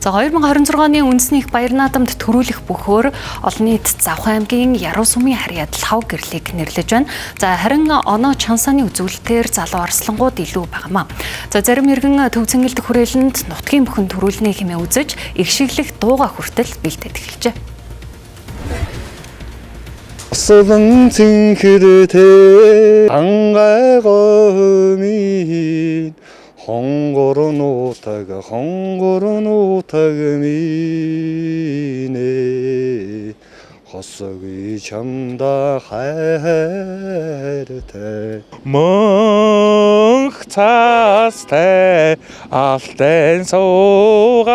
За 2026 оны үндэсний их баяр наадамд төрүүлэх бөхөөр олон нийт Завхан аймгийн Яруу сумын харьяад лав гэрлийг нэрлэж байна. За харин оноо чансааны үзүүлэлтээр залуу арслангууд илүү багамаа. За зарим иргэн төв цэнгэлдэх хүрээлэнд нутгийн бүхэн төрүүлнэ хэмээн үзэж их шиглэх дууга хүртэл бэлдээд эхэлжээ. Солон цэнхэртэй ангайгомийн хонгоронутаг минь хосоги чамда хайртай мөнх цастай алтэн суугаас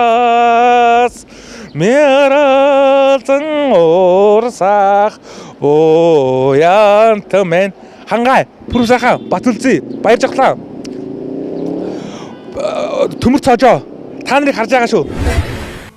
мерэлзэн урсах боянтмен хангай пүрсаха батулзий баяр жавхлаа төмөр цоожоо та нарыг харж байгаа шүү.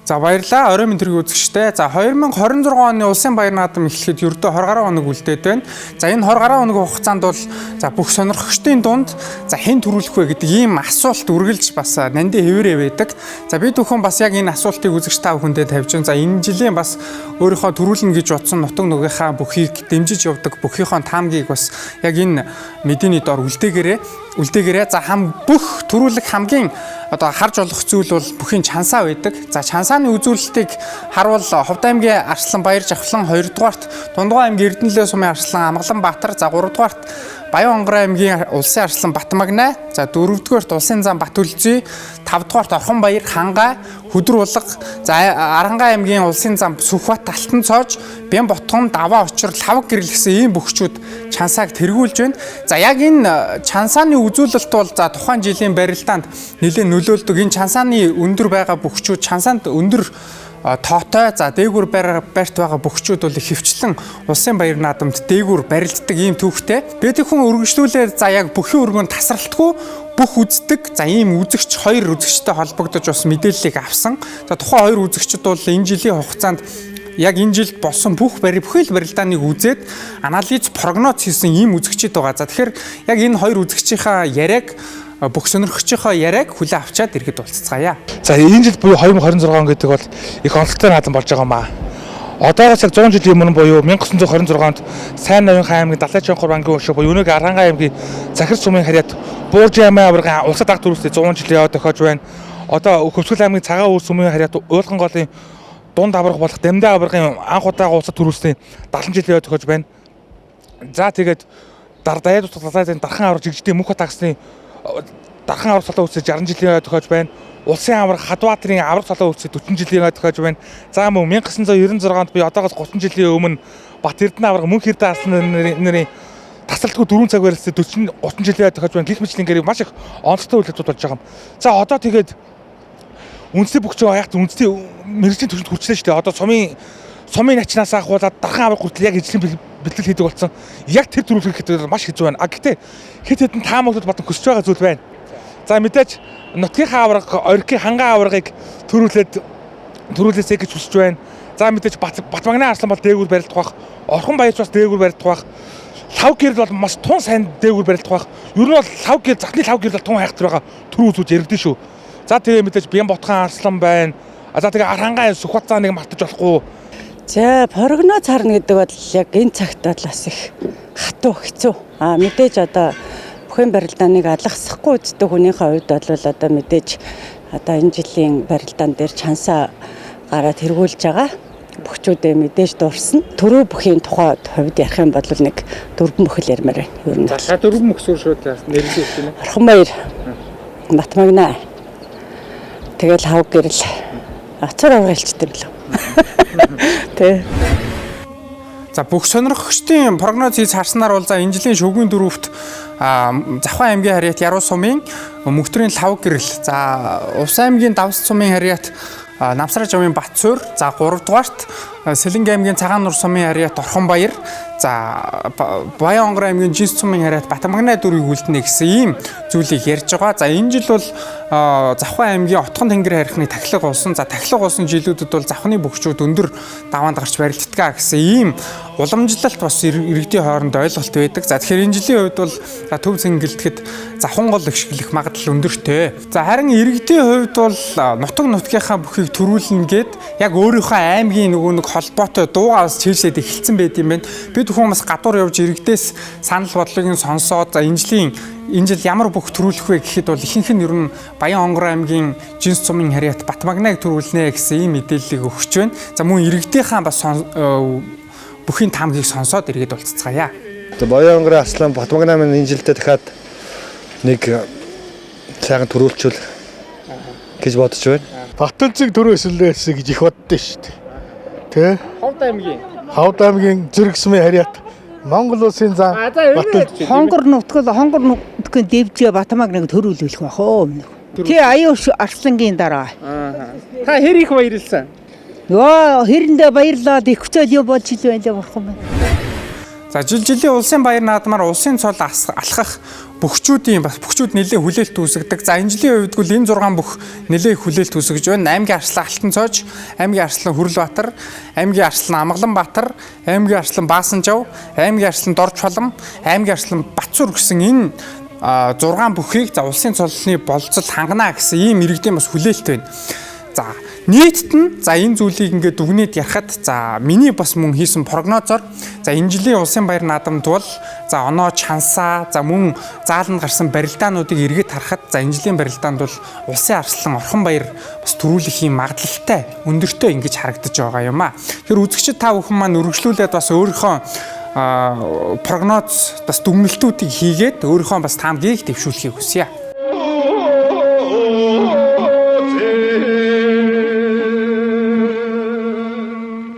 За баярлалаа. Орой мэдрэг үзэгчтэй. За 2026 оны улсын баяр наадам эхлэхэд ердөө 20 гаруй хоног үлдээд байна. За энэ 20 гаруй хоногийн хугацаанд бол за бүх сонирхогчдын дунд за хэн төрүүлэх вэ гэдэг ийм асуулт үргэлж бас нандин хэвээрээ байдаг. За би түүхэн бас яг энэ асуултыг үзэгч та бүхэндээ тавьж байна. За энэ жилийн бас өөрийнхөө төрүүлнэ гэж бодсон нутаг нугийнхаа бүхийг дэмжиж явдаг бүхийнхөө таамгийг бас яг энэ мэдээний дор үлдээгээрээ за бүх төрүүлэх хамгийн одоо харж олох зүйл бол бүхийн чансаа байдаг. За чансааны үзүүлэлтийг харуул Ховд аймгийн Арслан Баяр Жавхлан 2 дугаарт, Дундгой аймгийн Эрдэнэлээ сумын Арслан Амгалан Баатар, за 3 дугаарт Баян онгорын аймгийн Улсын Арслан Батмагнай, за 4 дугаарт Улсын зам Батүлзий, 5 дугаарт Орхон Баяр Хангай, Хөдөр Улга, за Арангай аймгийн Улсын зам Сүхбат Алтан цоож, Бян Ботгон, Даваа Очир, Лав гэрэл гэсэн ийм бүхчүүд чансааг тэргүүлж байна. За яг энэ чансааны үзүүлэлт бол за тухайн жилийн барилдаанд нэлээд нөлөөлдөг. Энэ чансааны өндөр байгаа бүхчүүд чансаанд өндөр тоотой за дээгүүр барьт байгаа бүхчүүд бол хөвчлэн улсын баяр наадамд дээгүүр барилддаг ийм түүхтэй. Тэгээд хүн үргэлжлүүлээд за яг бүхэн өргөнд тасралтгүй бүх үздэг за ийм үзэгч хоёр үзэгчтэй холбогдож бас мэдээллийг авсан. За тухайн хоёр үзэгчд бол энэ жилийн хугацаанд яг энэ жилд болсон бүхэл барилдааныг үзээд анализ прогноз хийсэн ийм үзэгчид байгаа. За тэгэхээр яг энэ хоёр үзэгчийнхаа яриаг бүх сонирхогчийнхоо яриаг хүлээн авчаад иргэд уулзцгаая. За энэ жил буюу 2026 он гэдэг бол их онцлогтой наадам болж байгаа маа. Одоогоос яг 100 жилийн өмнө буюу 1926 онд Сайн Новын аймгийн Далайчанхур бангийн өшөө буюу Өнөөгийн Арангай аймгийн Захир сумын харьяат Бууржи аймгийн аваргын улсад аг төрүүлсний 100 жилийн яваад тохиож байна. Одоо Хөвсгөл аймгийн Цагаан Үүр сумын харьяат Уулган голын дунд аварга болох Дамдаа аваргын анх удаага улсад төрүүлсний 70 жилийн яваад тохиож байна. За тэгээд Даяад Далайзын Дархан аварга жигждийн мөнх тагсны Дархан аварга солон үүсэж 60 жилийн яваад тохиож байна. Улсын аварга Хадбаатарын аварга солон үүсэж 40 жилийн яваад тохиож байна. За мөн 1996 онд би одоогоос 30 жилийн өмнө Бат Эрдэнэ аварга мөнх Эрдэнэ арслан нэрийн тасралтгүй 4 цаг барилсад 30 жилийн яваад тохиож байна. Гэх мэтлэн гэрийг маш их онцлогтой үйлдэлүүд болж байгаа юм. За одоо тэгээд үндэсний бүхч аяат үндэсний мэрэгжлийн түвшинд хүрчлээ шүү дээ. Одоо сумын начнаас ахуулаад Дархан аварга хүртэл яг ижлэн бэлтгэл хийдэг болсон. Яг тэр төрүүлэх гэдэг маш хэцүү байна. Гэхдээ хэд хэдэн таамаглууд батан хүсэж байгаа зүйл байна. За мэдээж нутгийнхаа аварга, оргийн хангай аваргыг төрүүлээсэй гэж хүсэж байна. За мэдээж Батмагнай Арслан бол дээгүүр барилдах бах, Орхон Баярч бас дээгүүр барилдах бах. Лав гэрэл бол маш тун сайн дээгүүр барилдах бах. Ер нь бол захны лав гэрэл бол тун хайхтар байгаа төр үзүүд яригдэн шүү. За тэгээ мэдээж Бян Ботгон Арслан байна. За тэгээ Арангай Сүхбат цааныг мартаж болохгүй. За прогноз харна гэдэг бол яг энэ цагт бол бас их хатуу хэцүү. Мэдээж одоо бүхэн барилдааныг алгасахгүй үздэг хүнийхээ хувьд бол одоо мэдээж одоо энэ жилийн барилдаан дээр чансаа гараад тэргүүлж байгаа. Бүхчүүдээ мэдээж дуурсан. Төрөө бүхийн тухайд хувьд ярих юм бол нэг дөрвөн бүхэл ярмаар байна. Ер нь. За дөрвөн бүхсүүр шууд нэрлэж өгч байна. Орхон Баяр, Батмагнай. Тэгэл Хав гэрэл. Ацар авралчтай билүү. Тэ. За бүх сонирхогчдын прогноз хийж харснаар бол за энэ жилийн шүгэн дөрөвт Завхан аймгийн харьяат Яруу сумын Мөнхтрийн Лав гэрэл, за Увс аймгийн Давс сумын харьяат Намсраа жавын Батцуур, за 3 дугаарт Сэлэнг аймгийн Цагаан нур сумын харьяат Орхон Баяр, за Баян онгорын аймгийн Жинс сумын харьяат Батмагнай дүрийг үлдэнэ гэсэн ийм зүйлийг ярьж байгаа. За энэ жил бол Завхан аймгийн Отгон тэнгэр харихны тахилга болсон. За тахилга болсон жилүүдэд бол завхны бүхчүүд өндөр даваанд гарч барилддаг гэсэн ийм уламжлалт бас иргэдийн хооронд ойлголт байдаг. За тэгэхээр энэ жилийн хувьд бол төв цэнгэлдэхэд завхан гол ихшгэлэх магадлал өндөртэй. За харин иргэдийн хувьд бол нутгийнхаа бүхийг аймгийг төрүүлнэ гэд яг өөрийнхөө аймгийн нөгөө нэг холбоотой дуугаа бас чийжлээд эхэлсэн байт юм байна. Бид хүмүүс гадуур явж иргэдээс санал бодлогыг сонсоод за энэ жил ямар бүх төрүүлэх вэ гэхэд бол ихэнх нь ер нь Баян-Онгор аймгийн Жинс цумын харьяат Батмагнайг төрүүлнэ гэсэн ийм мэдээллийг өгч байна. За мөн иргэдийнхаа бас бүхий таамгийг сонсоод иргэд болцгаая. Баян-Онгорын Аслан Батмагнай маань энэ жилдээ дахиад нэг сайхан төрүүлчүүл гэж бодож байна. Батцэг төрөөслөөс гэж их боддоо шүү дээ. Тэ? Ховд аймгийн Зүрх сумын харьяат Монгол улсын зам Хонгор нутгийн дэвжээ Батмагнайг төрүүлүүлэх байх оо. Тий аюу Арслангийн дараа. Та хэр их баярлсан? Йоо хэрэндээ баярлаад их хөцөл юм болж ил байна бурхан байна. За жилийн улсын баяр наадмаар улсын цол алхах бүгчүүд нэлээд хүлээлт үүсгдэг. За энэ жилийн хувьд бол энэ 6 бүх нэлээд хүлээлт үүсгэж байна. Аймгийн Арслан Алтан цоож, аймгийн Арслан Хүрлбаатар, аймгийн Арслан Амгаланбаатар, аймгийн Арслан Баасанжав, аймгийн Арслан Дорж Фалам, аймгийн Арслан Батцуур гэсэн энэ 6 бүхийг за улсын цолны болцол хангана гэсэн ийм иргэдийн бас хүлээлт байна. За нийтд нь за энэ зүйлийг ингээд дүгнээд ярахад за миний бас мөн хийсэн прогнозоор за энэ жилийн улсын баяр наадамд бол за оноо чансаа за мөн зааланд гарсан барилдаануудыг эргээд харахад за энэ жилийн барилдаанд бол улсын арслан орхон баяр бас төрүүлэх юм магадлалтай өндөртэй ингэж харагдаж байгаа юм а. Тэр үзэгчид та бүхэн маань үргэлжлүүлээд бас өөрийнхөө прогноз бас дүгнэлтүүдийг хийгээд өөрийнхөө бас таамгийг дэвшүүлэхийг хүсье.